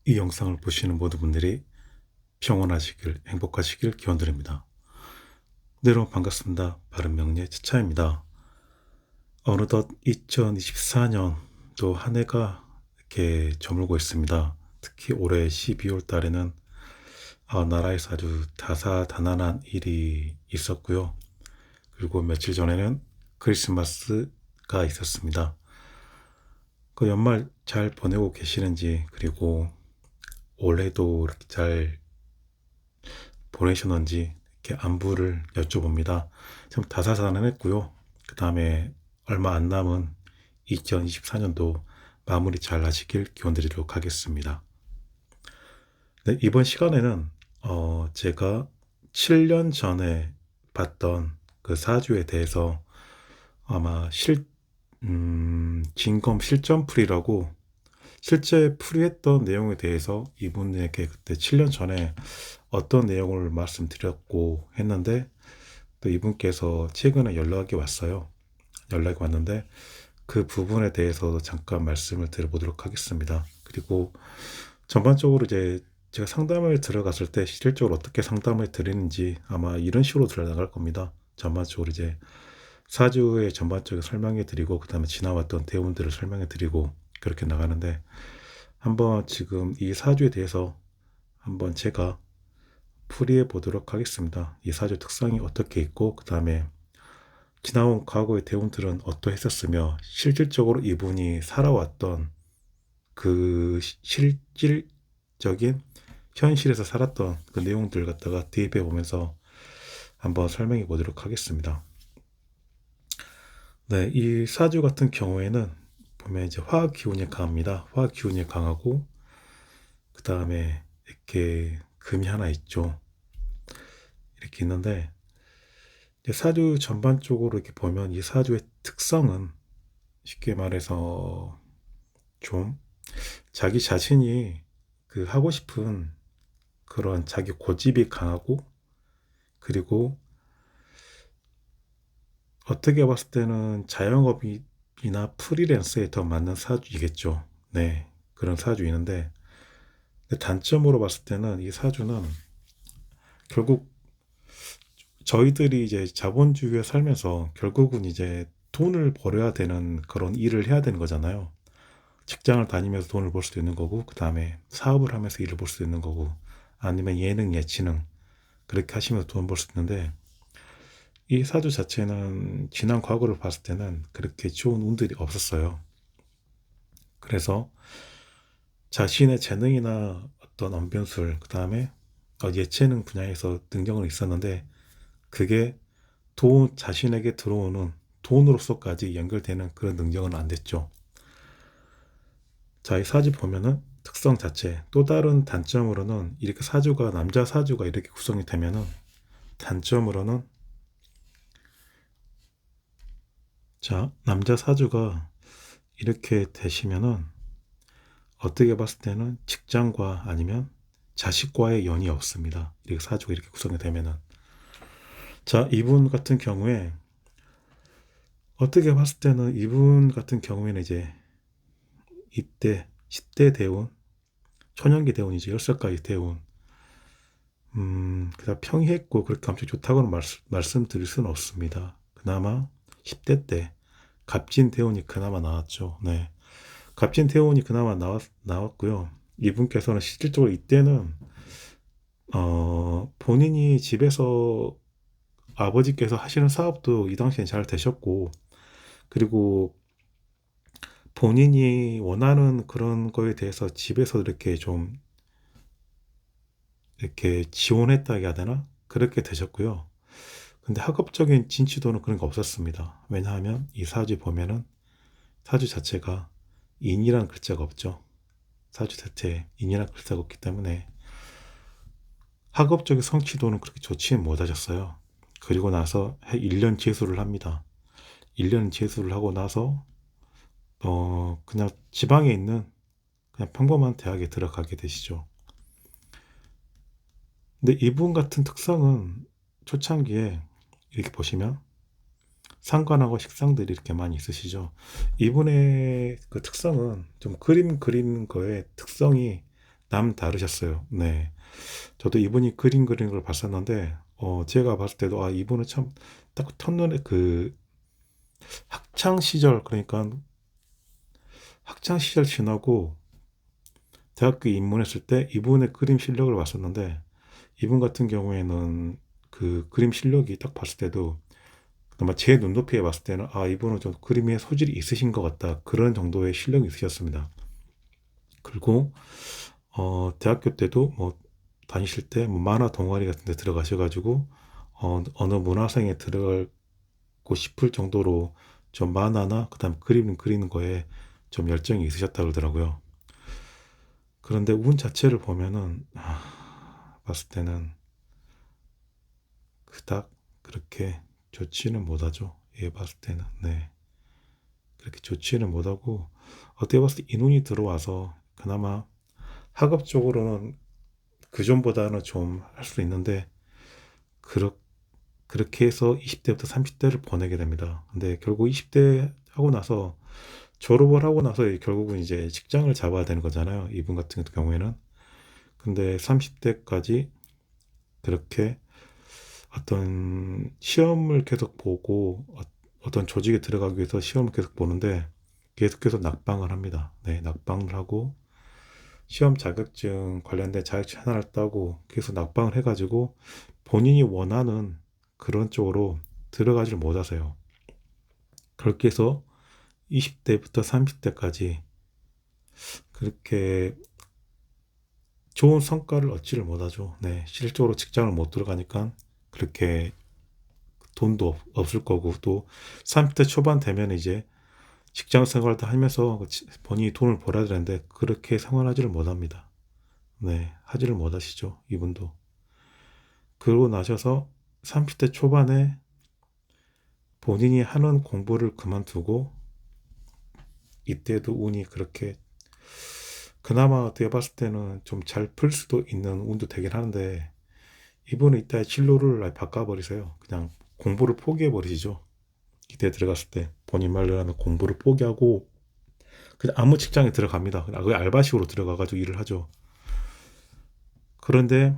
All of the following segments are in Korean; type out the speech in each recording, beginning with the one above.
이 영상을 보시는 모든 분들이 평온하시길, 행복하시길 기원드립니다. 네, 여러분 반갑습니다. 바른명리의 차차입니다. 어느덧 2024년 또 한 해가 이렇게 저물고 있습니다. 특히 올해 12월 달에는 나라에서 아주 다사다난한 일이 있었고요. 그리고 며칠 전에는 크리스마스가 있었습니다. 그 연말 잘 보내고 계시는지, 그리고 올해도 이렇게 잘 보내셨는지 이렇게 안부를 여쭤봅니다. 좀 다사다난했고요. 그 다음에 얼마 안 남은 2024년도 마무리 잘 하시길 기원드리도록 하겠습니다. 네, 이번 시간에는 제가 7년 전에 봤던 그 사주에 대해서 아마 진검 실전풀이라고 실제 풀이했던 내용에 대해서 이분에게 그때 7년 전에 어떤 내용을 말씀드렸고 했는데, 또 이분께서 최근에 연락이 왔어요. 연락이 왔는데 그 부분에 대해서 잠깐 말씀을 드려보도록 하겠습니다. 그리고 전반적으로 이제 제가 상담을 들어갔을 때 실질적으로 어떻게 상담을 드리는지 아마 이런 식으로 들어나갈 겁니다. 전반적으로 이제 사주의 전반적으로 설명해 드리고, 그 다음에 지나왔던 대운들을 설명해 드리고, 그렇게 나가는데, 한번 지금 이 사주에 대해서 한번 제가 풀이해 보도록 하겠습니다. 이 사주 특성이 어떻게 있고, 그 다음에 지나온 과거의 대운들은 어떠했었으며, 실질적으로 이분이 살아왔던 그 실질적인 현실에서 살았던 그 내용들 갖다가 대입해 보면서 한번 설명해 보도록 하겠습니다. 네, 이 사주 같은 경우에는 보면 이제 화학 기운이 강합니다. 화학 기운이 강하고, 그 다음에 이렇게 금이 하나 있죠. 이렇게 있는데, 이제 사주 전반적으로 이렇게 보면 이 사주의 특성은 쉽게 말해서 좀 자기 자신이 그 하고 싶은 그런 자기 고집이 강하고, 그리고 어떻게 봤을 때는 자영업이나 프리랜서에 더 맞는 사주이겠죠. 네, 그런 사주이는데, 단점으로 봤을 때는 이 사주는 결국 저희들이 이제 자본주의에 살면서 결국은 이제 돈을 벌어야 되는 그런 일을 해야 되는 거잖아요. 직장을 다니면서 돈을 벌 수도 있는 거고, 그 다음에 사업을 하면서 일을 볼 수도 있는 거고, 아니면 예능, 예치능 그렇게 하시면서 돈 벌 수 있는데, 이 사주 자체는 지난 과거를 봤을 때는 그렇게 좋은 운들이 없었어요. 그래서 자신의 재능이나 어떤 언변술, 그 다음에 예체능 분야에서 능력은 있었는데, 그게 자신에게 들어오는 돈으로서까지 연결되는 그런 능력은 안 됐죠. 자, 이 사주 보면은 특성 자체, 또 다른 단점으로는 이렇게 사주가, 남자 사주가 이렇게 구성이 되면은 단점으로는, 자, 남자 사주가 이렇게 되시면은 어떻게 봤을 때는 직장과 아니면 자식과의 연이 없습니다. 이렇게 사주가 이렇게 구성이 되면은. 자, 이분 같은 경우에 어떻게 봤을 때는 이분 같은 경우에는 이제 이때 10대 대운, 초년기 대운이죠. 10살까지 대운. 그다음 평이했고 그렇게 엄청 좋다고는 말씀드릴 수는 없습니다. 그나마 10대 때 갑진 대운이 그나마 나왔죠. 네. 갑진 대운이 그나마 나왔고요. 이분께서는 실질적으로 이때는 본인이 집에서 아버지께서 하시는 사업도 이 당시엔 잘 되셨고, 그리고 본인이 원하는 그런 거에 대해서 집에서 이렇게 좀 이렇게 지원했다 해야 되나? 그렇게 되셨고요. 근데 학업적인 진취도는 그런 거 없었습니다. 왜냐하면 이 사주 보면은 사주 자체가 인이라는 글자가 없죠. 사주 자체에 인이라는 글자가 없기 때문에 학업적인 성취도는 그렇게 좋지는 못하셨어요. 그리고 나서 1년 재수를 합니다. 1년 재수를 하고 나서 그냥 지방에 있는 그냥 평범한 대학에 들어가게 되시죠. 근데 이분 같은 특성은 초창기에 이렇게 보시면 상관하고 식상들이 이렇게 많이 있으시죠. 이분의 그 특성은 좀 그림 그리는 거에 특성이 남다르셨어요. 네. 저도 이분이 그림 그리는 걸 봤었는데, 제가 봤을 때도, 이분은 참, 딱 첫눈에 학창 시절, 그러니까 학창 시절 지나고 대학교 입문했을 때 이분의 그림 실력을 봤었는데, 이분 같은 경우에는 그 그림 실력이 딱 봤을 때도 아마 제 눈높이에 봤을 때는 이분은 좀 그림에 소질이 있으신 것 같다, 그런 정도의 실력이 있으셨습니다. 그리고 대학교 때도 뭐 다니실 때 뭐 만화 동아리 같은 데 들어가셔가지고 어느 문화생에 들어가고 싶을 정도로 좀 만화나 그다음 그림 그리는 거에 좀 열정이 있으셨다 그러더라고요. 그런데 운 자체를 보면은 봤을 때는 그닥 그렇게 좋지는 못하죠. 예, 봤을 때는. 네. 그렇게 좋지는 못하고, 어떻게 봤을 때 인운이 들어와서 그나마 학업적으로는 그전보다는 좀 할 수 있는데, 그렇게 해서 20대부터 30대를 보내게 됩니다. 근데 결국 20대 하고 나서, 졸업을 하고 나서 결국은 이제 직장을 잡아야 되는 거잖아요, 이분 같은 경우에는. 근데 30대까지 그렇게 어떤 시험을 계속 보고, 어떤 조직에 들어가기 위해서 시험을 계속 보는데 계속해서 낙방을 합니다. 네, 낙방을 하고 시험 자격증 관련된 자격증 하나를 따고 계속 낙방을 해가지고 본인이 원하는 그런 쪽으로 들어가지를 못하세요. 그렇게 해서 20대부터 30대까지 그렇게 좋은 성과를 얻지를 못하죠. 네, 실질적으로 직장을 못 들어가니까 그렇게 돈도 없을 거고, 또 30대 초반 되면 이제 직장 생활도 하면서 본인이 돈을 벌어야 되는데 그렇게 생활하지를 못합니다. 네, 하지를 못하시죠, 이분도. 그러고 나셔서 30대 초반에 본인이 하는 공부를 그만두고, 이때도 운이 그렇게 그나마 어떻게 봤을 때는 좀 잘 풀 수도 있는 운도 되긴 하는데, 이분은 이때 진로를 아예 바꿔버리세요. 그냥 공부를 포기해 버리시죠. 이때 들어갔을 때 본인 말로 하는 공부를 포기하고 그냥 아무 직장에 들어갑니다. 거의 알바식으로 들어가가지고 일을 하죠. 그런데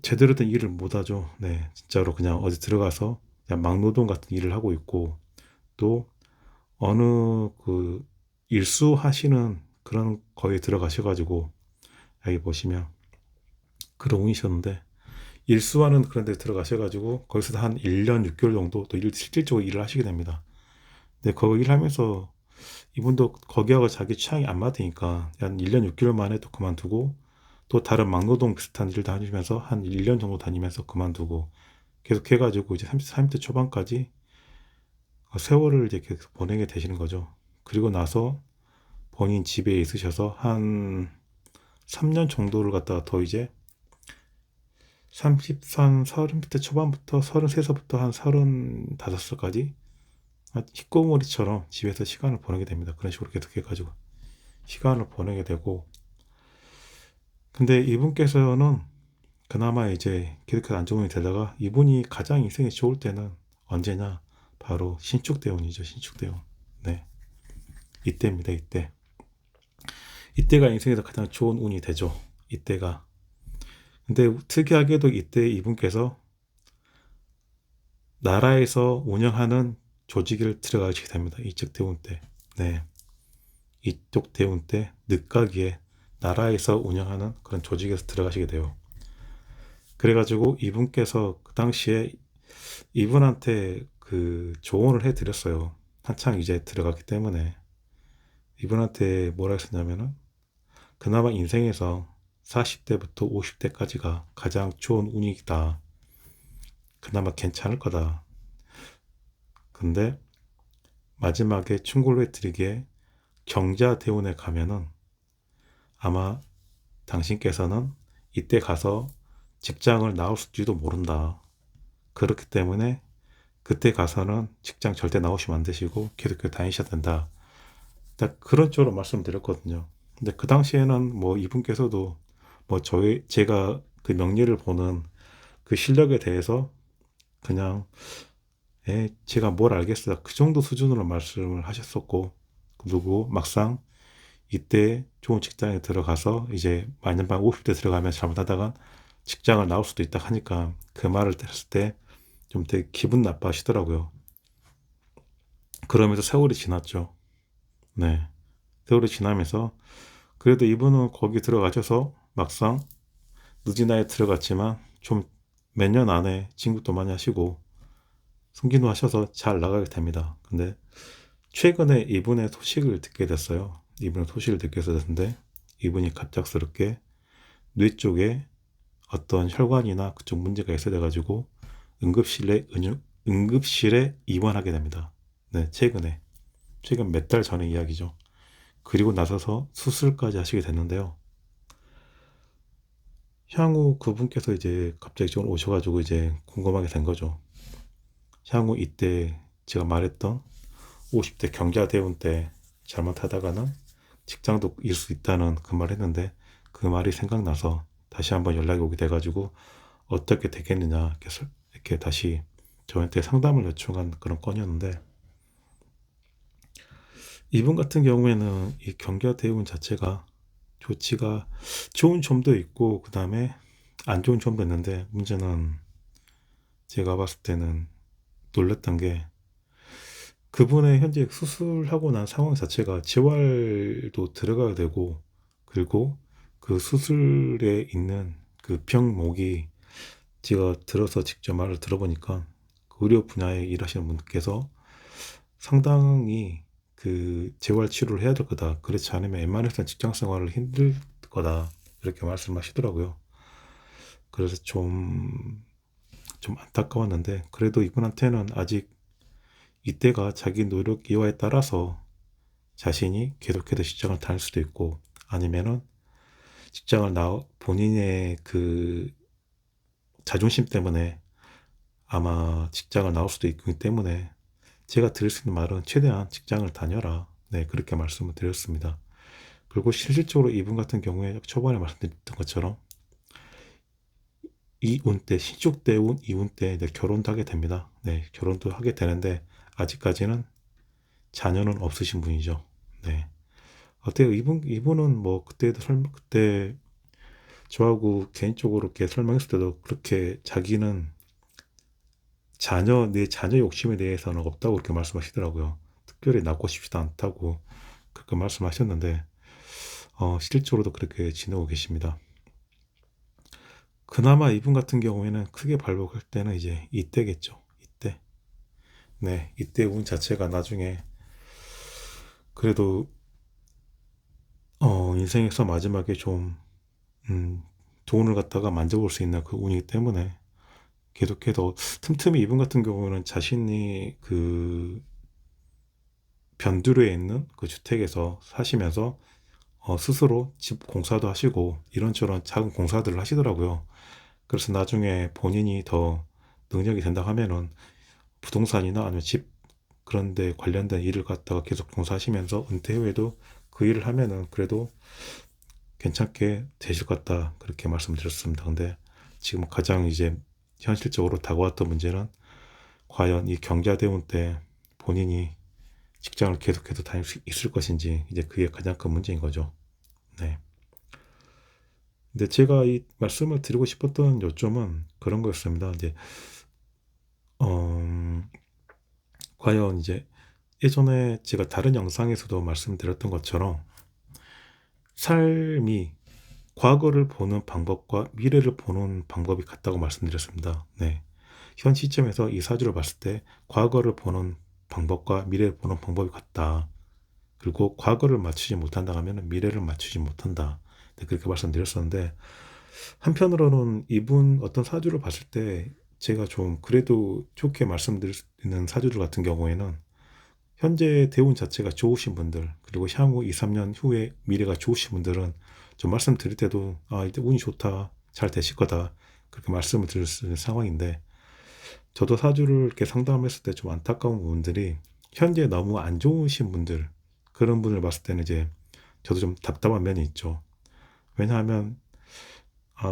제대로 된 일을 못 하죠. 네, 진짜로 그냥 어디 들어가서 그냥 막노동 같은 일을 하고 있고, 또 어느 그 일수 하시는 그런 거에 들어가셔가지고, 여기 보시면 그런 운이셨는데, 일수하는 그런 데 들어가셔가지고 거기서 한 1년 6개월 정도 또 실질적으로 일을 하시게 됩니다. 근데 거기 일하면서 이분도 거기하고 자기 취향이 안 맞으니까 한 1년 6개월 만에 또 그만두고, 또 다른 막노동 비슷한 일을 다니면서 한 1년 정도 다니면서 그만두고 계속 해가지고 이제 30대 초반까지 세월을 이제 계속 보내게 되시는 거죠. 그리고 나서 본인 집에 있으셔서 한 3년 정도를 갖다가 더 이제 30대 초반부터 33살부터 한 35살까지 희꼬머리처럼 집에서 시간을 보내게 됩니다. 그런 식으로 계속 해가지고 시간을 보내게 되고, 근데 이분께서는 그나마 이제 계속해서 안정이 되다가, 이분이 가장 인생이 좋을 때는 언제냐, 바로 신축대운이죠. 신축대운. 네, 이때입니다. 이때가 인생에서 가장 좋은 운이 되죠. 이때가. 근데 특이하게도 이때 이분께서 나라에서 운영하는 조직을 들어가시게 됩니다. 이쪽 대운 때. 네, 이쪽 대운 때 늦가기에 나라에서 운영하는 그런 조직에서 들어가시게 돼요. 그래가지고 이분께서 그 당시에 이분한테 그 조언을 해드렸어요. 한창 이제 들어갔기 때문에. 이분한테 뭐라 했었냐면은, 그나마 인생에서 40대부터 50대까지가 가장 좋은 운이다. 그나마 괜찮을 거다. 근데 마지막에 충고를 해드리기에, 경자대운에 가면은 아마 당신께서는 이때 가서 직장을 나올지도 모른다. 그렇기 때문에 그때 가서는 직장 절대 나오시면 안 되시고 계속 다니셔야 된다. 딱 그런 쪽으로 말씀드렸거든요. 근데 그 당시에는 뭐 이분께서도 뭐 제가 그 명리를 보는 그 실력에 대해서 그냥 제가 뭘 알겠어요, 그 정도 수준으로 말씀을 하셨었고, 그리고 막상 이때 좋은 직장에 들어가서 이제 만년방 50대 들어가면 잘못하다가 직장을 나올 수도 있다 하니까 그 말을 들었을 때 좀 되게 기분 나빠하시더라고요. 그러면서 세월이 지났죠. 네. 세월이 지나면서 그래도 이분은 거기 들어가셔서 막상 늦은 나이에 들어갔지만 좀 몇 년 안에 진급도 많이 하시고 승진도 하셔서 잘 나가게 됩니다. 근데 최근에 이분의 소식을 듣게 됐어요. 이분의 소식을 듣게 됐는데 이분이 갑작스럽게 뇌 쪽에 어떤 혈관이나 그쪽 문제가 있어야 가지고 응급실에 입원하게 됩니다. 네, 최근 몇 달 전의 이야기죠. 그리고 나서서 수술까지 하시게 됐는데요. 향후 그분께서 이제 갑자기 좀 오셔가지고 이제 궁금하게 된 거죠. 향후 이때 제가 말했던 50대 경자대운 때 잘못하다가는 직장도 잃을 수 있다는 그 말 했는데 그 말이 생각나서 다시 한번 연락이 오게 돼가지고 어떻게 되겠느냐 이렇게 다시 저한테 상담을 요청한 그런 건이었는데 이분 같은 경우에는 이 경자대운 자체가 조치가 좋은 점도 있고 그 다음에 안 좋은 점도 있는데 문제는 제가 봤을 때는 놀랬던 게 그분의 현재 수술하고 난 상황 자체가 재활도 들어가야 되고 그리고 그 수술에 있는 그 병목이 제가 들어서 직접 말을 들어보니까 그 의료 분야에 일하시는 분께서 상당히 그 재활 치료를 해야 될 거다. 그렇지 않으면 웬만해서는 직장 생활을 힘들 거다. 이렇게 말씀하시더라고요. 그래서 좀 안타까웠는데 그래도 이분한테는 아직 이때가 자기 노력 이하에 따라서 자신이 계속해서 직장을 다닐 수도 있고 아니면은 본인의 그 자존심 때문에 아마 직장을 나올 수도 있기 때문에 제가 드릴 수 있는 말은 최대한 직장을 다녀라. 네, 그렇게 말씀을 드렸습니다. 그리고 실질적으로 이분 같은 경우에 초반에 말씀드렸던 것처럼 이운 때, 신축대운 이운 때 결혼도 하게 됩니다. 네, 결혼도 하게 되는데 아직까지는 자녀는 없으신 분이죠. 네. 어때요? 이분은 뭐 그때 저하고 개인적으로 이렇게 설명했을 때도 그렇게 자기는 내 자녀 욕심에 대해서는 없다고 그렇게 말씀하시더라고요. 특별히 낳고 싶지도 않다고 그렇게 말씀하셨는데, 실질적으로도 그렇게 지내고 계십니다. 그나마 이분 같은 경우에는 크게 발복할 때는 이제 이때겠죠. 이때. 네, 이때 운 자체가 나중에 그래도, 인생에서 마지막에 좀, 돈을 갖다가 만져볼 수 있는 그 운이기 때문에 계속해서 틈틈이 이분 같은 경우는 자신이 그 변두리에 있는 그 주택에서 사시면서 스스로 집 공사도 하시고 이런저런 작은 공사들을 하시더라고요. 그래서 나중에 본인이 더 능력이 된다 하면은 부동산이나 아니면 집 그런 데 관련된 일을 갖다가 계속 봉사하시면서 은퇴 후에도 그 일을 하면은 그래도 괜찮게 되실 것 같다. 그렇게 말씀드렸습니다. 근데 지금 가장 이제 현실적으로 다가왔던 문제는 과연 이 경자대운 때 본인이 직장을 계속해서 다닐 수 있을 것인지 이제 그게 가장 큰 문제인 거죠. 네. 근데 제가 이 말씀을 드리고 싶었던 요점은 그런 거였습니다. 이제 어, 과연 이제 예전에 제가 다른 영상에서도 말씀드렸던 것처럼 삶이 과거를 보는 방법과 미래를 보는 방법이 같다고 말씀드렸습니다. 네. 현 시점에서 이 사주를 봤을 때 과거를 보는 방법과 미래를 보는 방법이 같다. 그리고 과거를 맞추지 못한다 하면 미래를 맞추지 못한다. 네, 그렇게 말씀드렸었는데 한편으로는 이분 어떤 사주를 봤을 때 제가 좀 그래도 좋게 말씀드리는 사주들 같은 경우에는 현재 대운 자체가 좋으신 분들 그리고 향후 2, 3년 후에 미래가 좋으신 분들은 좀 말씀드릴 때도 이제 운이 좋다 잘 되실 거다 그렇게 말씀을 드릴 수 있는 상황인데 저도 사주를 이렇게 상담했을 때 좀 안타까운 부분들이 현재 너무 안 좋으신 분들 그런 분을 봤을 때는 이제 저도 좀 답답한 면이 있죠. 왜냐하면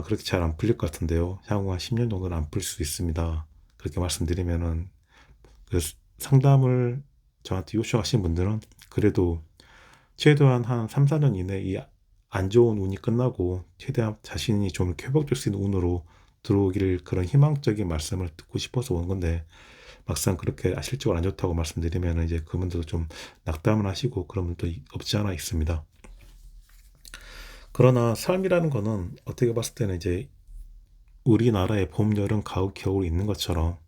그렇게 잘 안 풀릴 것 같은데요. 향후 한 10년 정도는 안 풀릴 수 있습니다. 그렇게 말씀드리면은 그 상담을 저한테 요청하신 분들은 그래도 최소한 한 3, 4년 이내 이 안 좋은 운이 끝나고 최대한 자신이 좀 회복될 수 있는 운으로 들어오기를 그런 희망적인 말씀을 듣고 싶어서 온 건데 막상 그렇게 실적으로 안 좋다고 말씀드리면 이제 그분들도 좀 낙담을 하시고 그런 분도 없지 않아 있습니다. 그러나 삶이라는 거는 어떻게 봤을 때는 이제 우리나라에 봄, 여름, 가을, 겨울이 있는 것처럼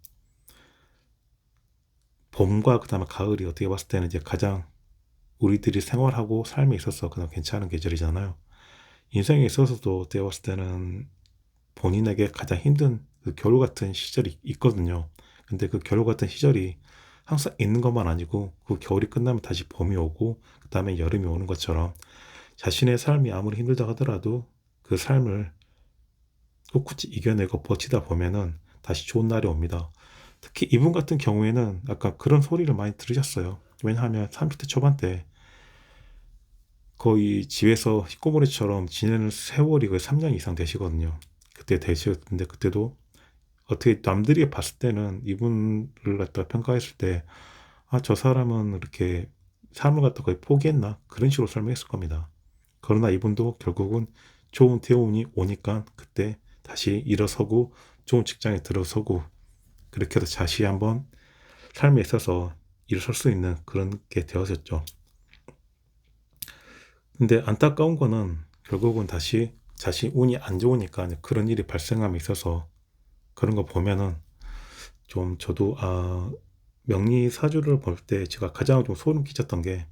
봄과 그다음에 가을이 어떻게 봤을 때는 이제 가장 우리들이 생활하고 삶에 있어서 그냥 괜찮은 계절이잖아요. 인생에 있어서도 어떻게 봤을 때는 본인에게 가장 힘든 그 겨울 같은 시절이 있거든요. 근데 그 겨울 같은 시절이 항상 있는 것만 아니고 그 겨울이 끝나면 다시 봄이 오고 그 다음에 여름이 오는 것처럼 자신의 삶이 아무리 힘들다 하더라도 그 삶을 꿋꿋이 이겨내고 버티다 보면은 다시 좋은 날이 옵니다. 특히 이분 같은 경우에는 약간 그런 소리를 많이 들으셨어요. 왜냐하면 30대 초반 때 거의 집에서 식구머리처럼 지내는 세월이 거의 3년 이상 되시거든요. 그때 되셨는데 그때도 어떻게 남들이 봤을 때는 이분을 갖다 평가했을 때, 아, 저 사람은 이렇게 삶을 갖다 거의 포기했나? 그런 식으로 설명했을 겁니다. 그러나 이분도 결국은 좋은 대운이 오니까 그때 다시 일어서고 좋은 직장에 들어서고 그렇게 해서 다시 한번 삶에 있어서 일어설 수 있는 그런 게 되어졌죠. 근데 안타까운 거는 결국은 다시 자신 운이 안 좋으니까 그런 일이 발생함에 있어서 그런 거 보면은 좀 저도 명리 사주를 볼 때 제가 가장 좀 소름 끼쳤던 게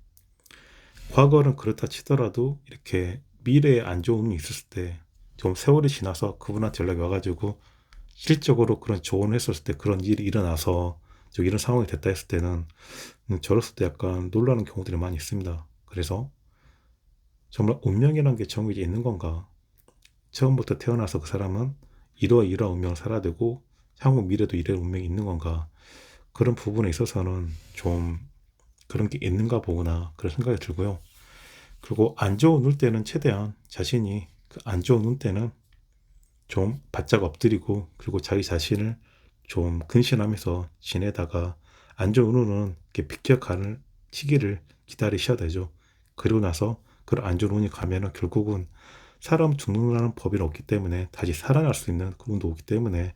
과거는 그렇다 치더라도 이렇게 미래에 안 좋은 일이 있었을 때 좀 세월이 지나서 그분한테 연락이 와가지고 실질적으로 그런 조언을 했었을 때 그런 일이 일어나서 이런 상황이 됐다 했을 때는 저랬을 때 약간 놀라는 경우들이 많이 있습니다. 그래서 정말 운명이라는 게 정해져 있는 건가? 처음부터 태어나서 그 사람은 이러이러한 운명을 살아야 되고 향후 미래도 이런 운명이 있는 건가? 그런 부분에 있어서는 좀 그런 게 있는가 보구나 그런 생각이 들고요. 그리고 안 좋은 눈 때는 최대한 자신이 그 안 좋은 눈 때는 좀 바짝 엎드리고 그리고 자기 자신을 좀 근신하면서 지내다가 안 좋은 눈은 이렇게 비켜가는 시기를 기다리셔야 되죠. 그리고 나서 그런 안 좋은 운이 가면은 결국은 사람 죽는다는 법이 없기 때문에 다시 살아날 수 있는 그분도 오기 때문에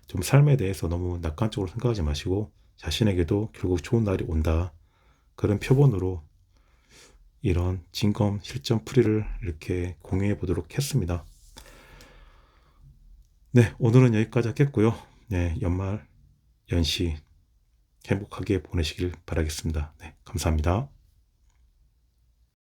좀 삶에 대해서 너무 낙관적으로 생각하지 마시고 자신에게도 결국 좋은 날이 온다. 그런 표본으로 이런 진검 실전 풀이를 이렇게 공유해 보도록 했습니다. 네, 오늘은 여기까지 하겠고요. 네, 연말 연시 행복하게 보내시길 바라겠습니다. 네, 감사합니다.